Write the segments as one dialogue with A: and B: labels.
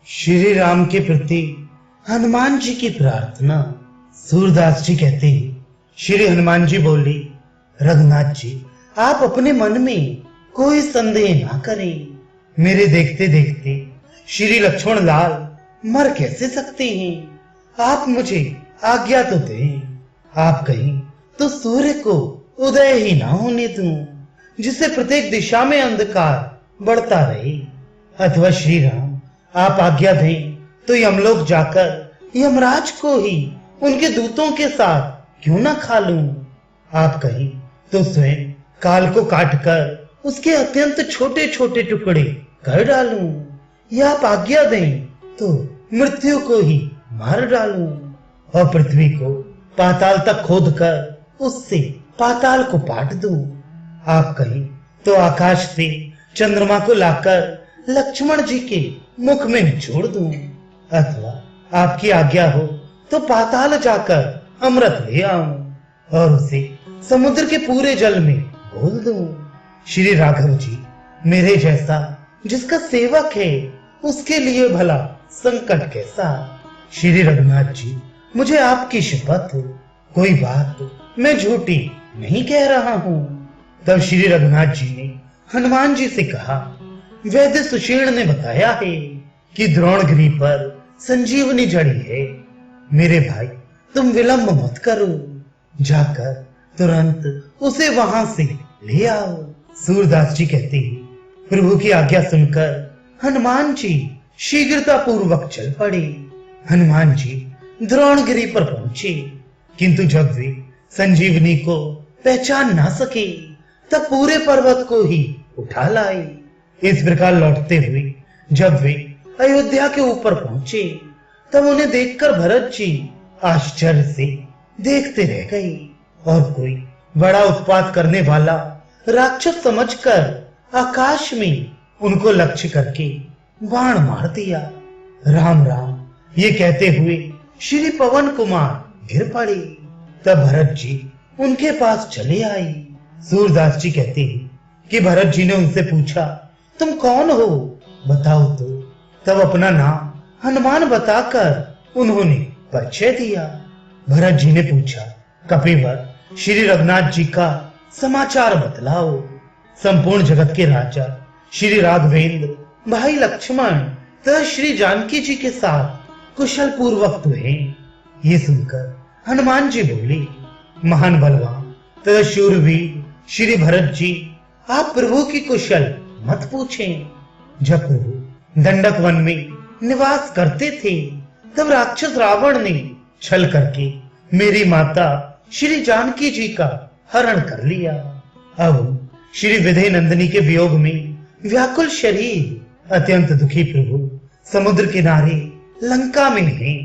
A: श्री राम के प्रति हनुमान जी की प्रार्थना। सूरदास जी कहते हैं, श्री हनुमान जी बोले, रघुनाथ जी आप अपने मन में कोई संदेह ना करें। मेरे देखते देखते श्री लक्ष्मण लाल मर कैसे सकते हैं। आप मुझे आज्ञा तो दें। आप कहीं तो सूर्य को उदय ही ना होने दूं, जिससे प्रत्येक दिशा में अंधकार बढ़ता रहे। अथवा श्री राम आप आज्ञा दें तो यमलोक जाकर यमराज को ही उनके दूतों के साथ क्यों ना खा लूं। आप कहीं तो स्वयं काल को काटकर उसके अत्यंत छोटे छोटे टुकड़े कर डालूं, या आप आज्ञा दें तो मृत्यु को ही मार डालूं और पृथ्वी को पाताल तक खोद कर उससे पाताल को पाट दूं। आप कहीं तो आकाश से चंद्रमा को लाकर लक्ष्मण जी के मुख में निचोड़ दूं। अथवा आपकी आज्ञा हो तो पाताल जाकर अमृत ले आऊं और उसे समुद्र के पूरे जल में घोल दूं। श्री राघव जी मेरे जैसा जिसका सेवक है उसके लिए भला संकट कैसा। श्री रघुनाथ जी मुझे आपकी शपथ, कोई बात मैं झूठी नहीं कह रहा हूं। तब श्री रघुनाथ जी ने हनुमान जी से कहा, वैद्य सुशीर्ण ने बताया है कि द्रोणगिरि पर संजीवनी जड़ी है। मेरे भाई तुम विलंब मत करो, जाकर तुरंत उसे वहां से ले आओ। सूरदास जी कहते हैं, प्रभु की आज्ञा सुनकर हनुमान जी शीघ्रता पूर्वक चल पड़े। हनुमान जी द्रोणगिरि पर पहुंचे, किंतु जब वे संजीवनी को पहचान ना सके तब पूरे पर्वत को ही उठा लाए। इस प्रकार लौटते हुए जब वे अयोध्या के ऊपर पहुंचे तब उन्हें देखकर भरत जी आश्चर्य से देखते रह गए और कोई बड़ा उत्पात करने वाला राक्षस समझकर आकाश में उनको लक्ष्य करके बाण मार दिया। राम राम ये कहते हुए श्री पवन कुमार गिर पड़े। तब भरत जी उनके पास चले आए। सूरदास जी कहते हैं कि भरत जी ने उनसे पूछा, तुम कौन हो बताओ तो। तब अपना नाम हनुमान बताकर उन्होंने परिचय दिया। भरत जी ने पूछा, कपिवर श्री रघुनाथ जी का समाचार बतलाओ। संपूर्ण जगत के राजा श्री राघवेंद्र भाई लक्ष्मण तथा श्री जानकी जी के साथ कुशल पूर्वक तो हैं। ये सुनकर हनुमान जी बोले, महान बलवान तथा शूरवीर श्री भरत जी आप प्रभु की कुशल मत पूछें। जब प्रभु दंडक वन में निवास करते थे तब राक्षस रावण ने छल करके मेरी माता श्री जानकी जी का हरण कर लिया। अब श्री विधे नंदिनी के वियोग में व्याकुल शरीर अत्यंत दुखी प्रभु समुद्र किनारे लंका में हैं।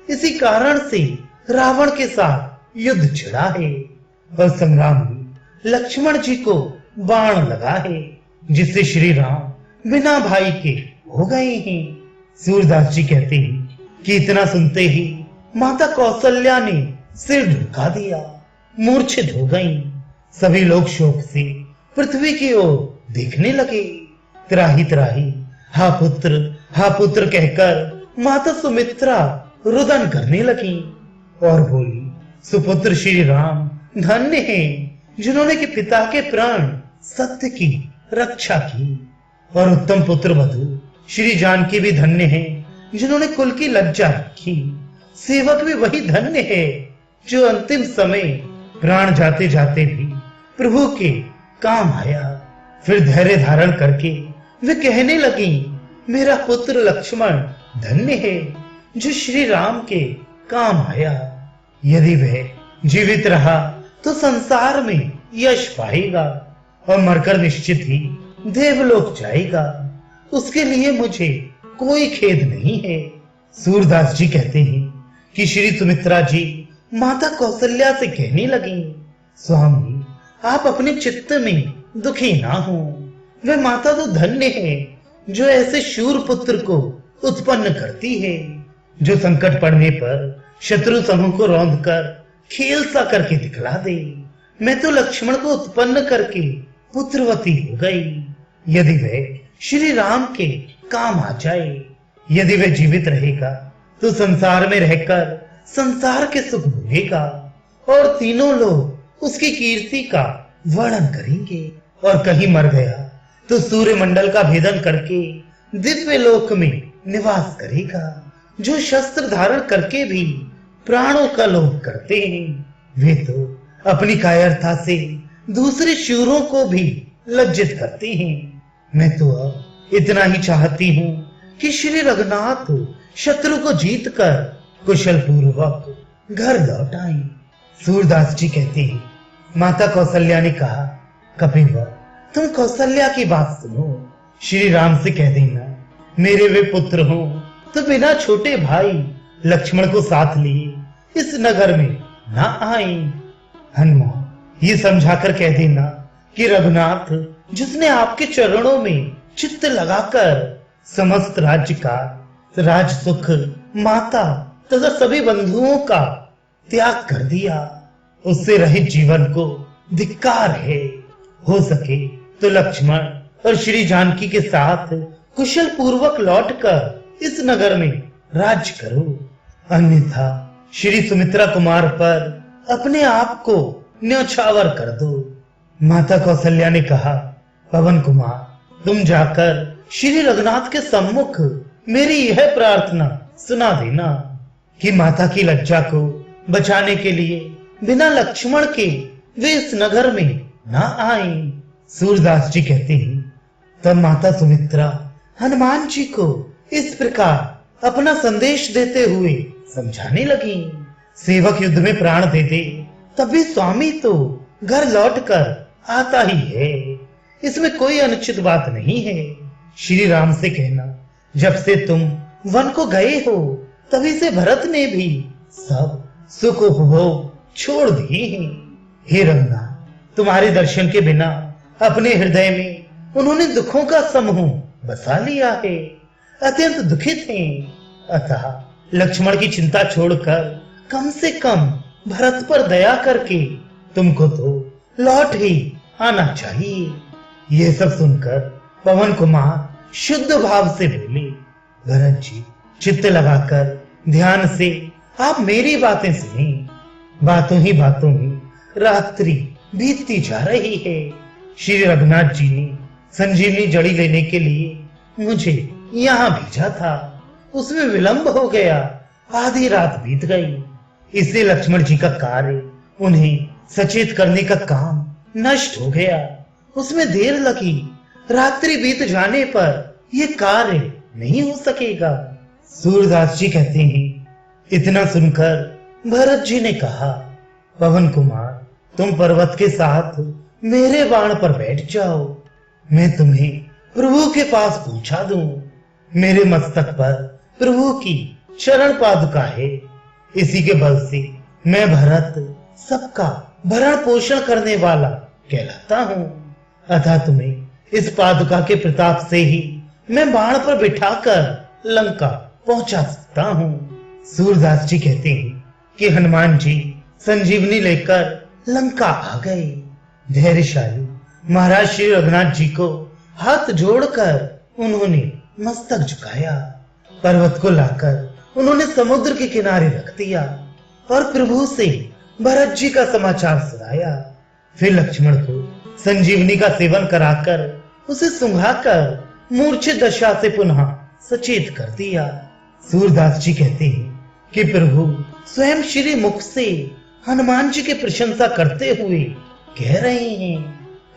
A: इसी कारण से रावण के साथ युद्ध छिड़ा है और संग्राम में लक्ष्मण जी को बाण लगा है, जिससे श्री राम बिना भाई के हो गए हैं। सूरदास जी कहते हैं कि इतना सुनते ही माता कौशल्या ने सिर झुका दिया, मूर्छित हो गईं। सभी लोग शोक से पृथ्वी की ओर देखने लगे। त्राही त्राही हा पुत्र कहकर माता सुमित्रा रुदन करने लगी और बोली, सुपुत्र श्री राम धन्य हैं जिन्होंने के पिता के प्राण सत्य की रक्षा की, और उत्तम पुत्र वधु श्री जानकी भी धन्य हैं जिन्होंने कुल की लज्जा रखी। सेवक भी वही धन्य है जो अंतिम समय प्राण जाते जाते भी प्रभु के काम आया। फिर धैर्य धारण करके वे कहने लगी, मेरा पुत्र लक्ष्मण धन्य है जो श्री राम के काम आया। यदि वह जीवित रहा तो संसार में यश पाएगा और मरकर निश्चित ही देवलोक जाएगा। उसके लिए मुझे कोई खेद नहीं है। सूरदास जी कहते हैं कि श्री सुमित्रा जी माता कौशल्या से कहने लगी, स्वामी आप अपने चित्त में दुखी ना हो। वह माता तो धन्य है जो ऐसे शूर पुत्र को उत्पन्न करती है, जो संकट पड़ने पर शत्रु समूह को रौंद कर खेल सा करके दिखला दे। मैं तो लक्ष्मण को उत्पन्न करके पुत्रवती हो गई। यदि वह श्री राम के काम आ जाए, यदि वह जीवित रहेगा तो संसार में रहकर संसार के सुख भोगेगा और तीनों लोग उसकी कीर्ति का वर्णन करेंगे। और कहीं मर गया तो सूर्य मंडल का भेदन करके दिव्य लोक में निवास करेगा। जो शस्त्र धारण करके भी प्राणों का लोभ करते हैं वे तो अपनी कायरता से दूसरे शूरों को भी लज्जित करते हैं। मैं तो अब इतना ही चाहती हूँ कि श्री रघुनाथ शत्रु को जीतकर कुशल पूर्वक घर लौट आए। सूरदास जी कहते हैं, माता कौशल्या ने कहा, कपिवर तुम कौशल्या की बात सुनो। श्री राम से कह देना मेरे वे पुत्र हो तो बिना छोटे भाई लक्ष्मण को साथ लिए इस नगर में ना आए। हनुमान ये समझाकर कह देना कि रघुनाथ जिसने आपके चरणों में चित्त लगाकर समस्त राज्य का राज सुख माता तथा सभी बंधुओं का त्याग कर दिया, उससे रहित जीवन को धिक्कार है। हो सके तो लक्ष्मण और श्री जानकी के साथ कुशल पूर्वक लौटकर इस नगर में राज्य करो, अन्यथा श्री सुमित्रा कुमार पर अपने आप को न्यौछावर कर दो। माता कौशल्या ने कहा, पवन कुमार तुम जाकर श्री रघुनाथ के सम्मुख मेरी यह प्रार्थना सुना देना कि माता की लज्जा को बचाने के लिए बिना लक्ष्मण के वे इस नगर में ना आए। सूरदास जी कहते हैं, तब माता सुमित्रा हनुमान जी को इस प्रकार अपना संदेश देते हुए समझाने लगी, सेवक युद्ध में प्राण दे दे तभी स्वामी तो घर लौटकर आता ही है, इसमें कोई अनुचित बात नहीं है। श्री राम से कहना, जब से तुम वन को गए हो तभी से भरत ने भी सब सुख उपभोग छोड़ दिए हैं। हे रघुनाथ तुम्हारे दर्शन के बिना अपने हृदय में उन्होंने दुखों का समूह बसा लिया है, अत्यंत दुखित हैं। अतः लक्ष्मण की चिंता छोड़कर कम से कम भरत पर दया करके तुमको तो लौट ही आना चाहिए। यह सब सुनकर पवन कुमार शुद्ध भाव से बोले, भरत जी चित्त लगाकर ध्यान से आप मेरी बातें सुने। बातों ही बातों में रात्रि बीतती जा रही है। श्री रघुनाथ जी ने संजीवनी जड़ी लेने के लिए मुझे यहाँ भेजा था, उसमें विलंब हो गया, आधी रात बीत गई। इससे लक्ष्मण जी का कार्य उन्हें सचेत करने का काम नष्ट हो गया, उसमें देर लगी, रात्रि बीत जाने पर यह कार्य नहीं हो सकेगा। सूरदास जी कहते हैं, इतना सुनकर भरत जी ने कहा, पवन कुमार तुम पर्वत के साथ मेरे बाण पर बैठ जाओ, मैं तुम्हें प्रभु के पास पहुंचा दूं। मेरे मस्तक पर प्रभु की चरण पादुका है, इसी के बल से मैं भरत सबका भरण पोषण करने वाला कहलाता हूँ। अतः तुम्हें इस पादुका के प्रताप से ही मैं बाण पर बिठाकर लंका पहुंचा सकता हूँ। सूरदास जी कहते हैं कि हनुमान जी संजीवनी लेकर लंका आ गए। धैर्यशाली महाराज श्री रघुनाथ जी को हाथ जोड़कर उन्होंने मस्तक झुकाया, पर्वत को लाकर उन्होंने समुद्र के किनारे रख दिया और प्रभु से भरत जी का समाचार सुनाया। फिर लक्ष्मण को संजीवनी का सेवन कराकर उसे सुंघाकर मूर्छित दशा से पुनः सचेत कर दिया। सूरदास जी कहते हैं कि प्रभु स्वयं श्री मुख से हनुमान जी की प्रशंसा करते हुए कह रहे हैं,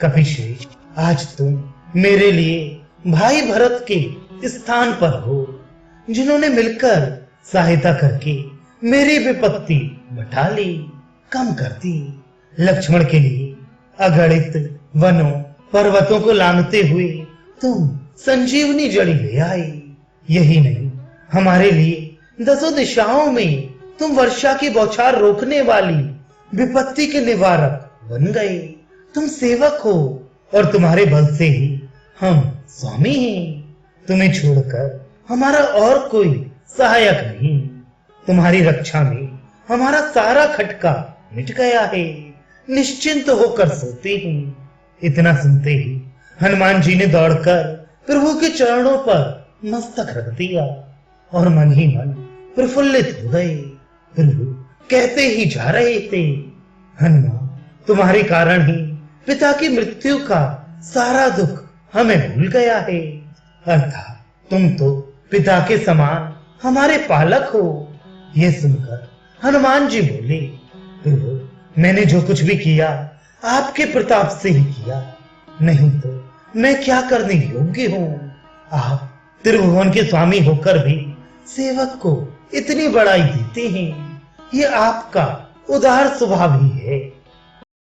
A: कपिश्रेष्ठ आज तुम मेरे लिए भाई भरत के स्थान पर हो, जिन्होंने मिलकर सहायता करके मेरी विपत्ति बढ़ा ली, कम कर दी। लक्ष्मण के लिए अगणित वनों पर्वतों को लांघते हुए तुम संजीवनी जड़ी ले आए। यही नहीं, हमारे लिए दसों दिशाओं में तुम वर्षा की बौछार रोकने वाली विपत्ति के निवारक बन गए। तुम सेवक हो और तुम्हारे बल से ही हम स्वामी हैं। तुम्हें छोड़कर हमारा और कोई सहायक नहीं। तुम्हारी रक्षा में हमारा सारा खटका मिट गया है, निश्चिंत होकर सोते हैं। इतना सुनते ही हनुमान जी ने दौड़कर प्रभु के चरणों पर मस्तक रख दिया और मन ही मन प्रफुल्लित हो गए। प्रभु कहते ही जा रहे थे, हनुमान, तुम्हारे कारण ही पिता की मृत्यु का सारा दुख हमें भूल गया है। अर्थात तुम तो पिता के समान हमारे पालक हो। यह सुनकर हनुमान जी बोले, प्रभु मैंने जो कुछ भी किया आपके प्रताप से ही किया, नहीं तो मैं क्या करने योग्य हूँ। आप त्रिभुवन के स्वामी होकर भी सेवक को इतनी बड़ाई देते हैं, ये आपका उदार स्वभाव ही है।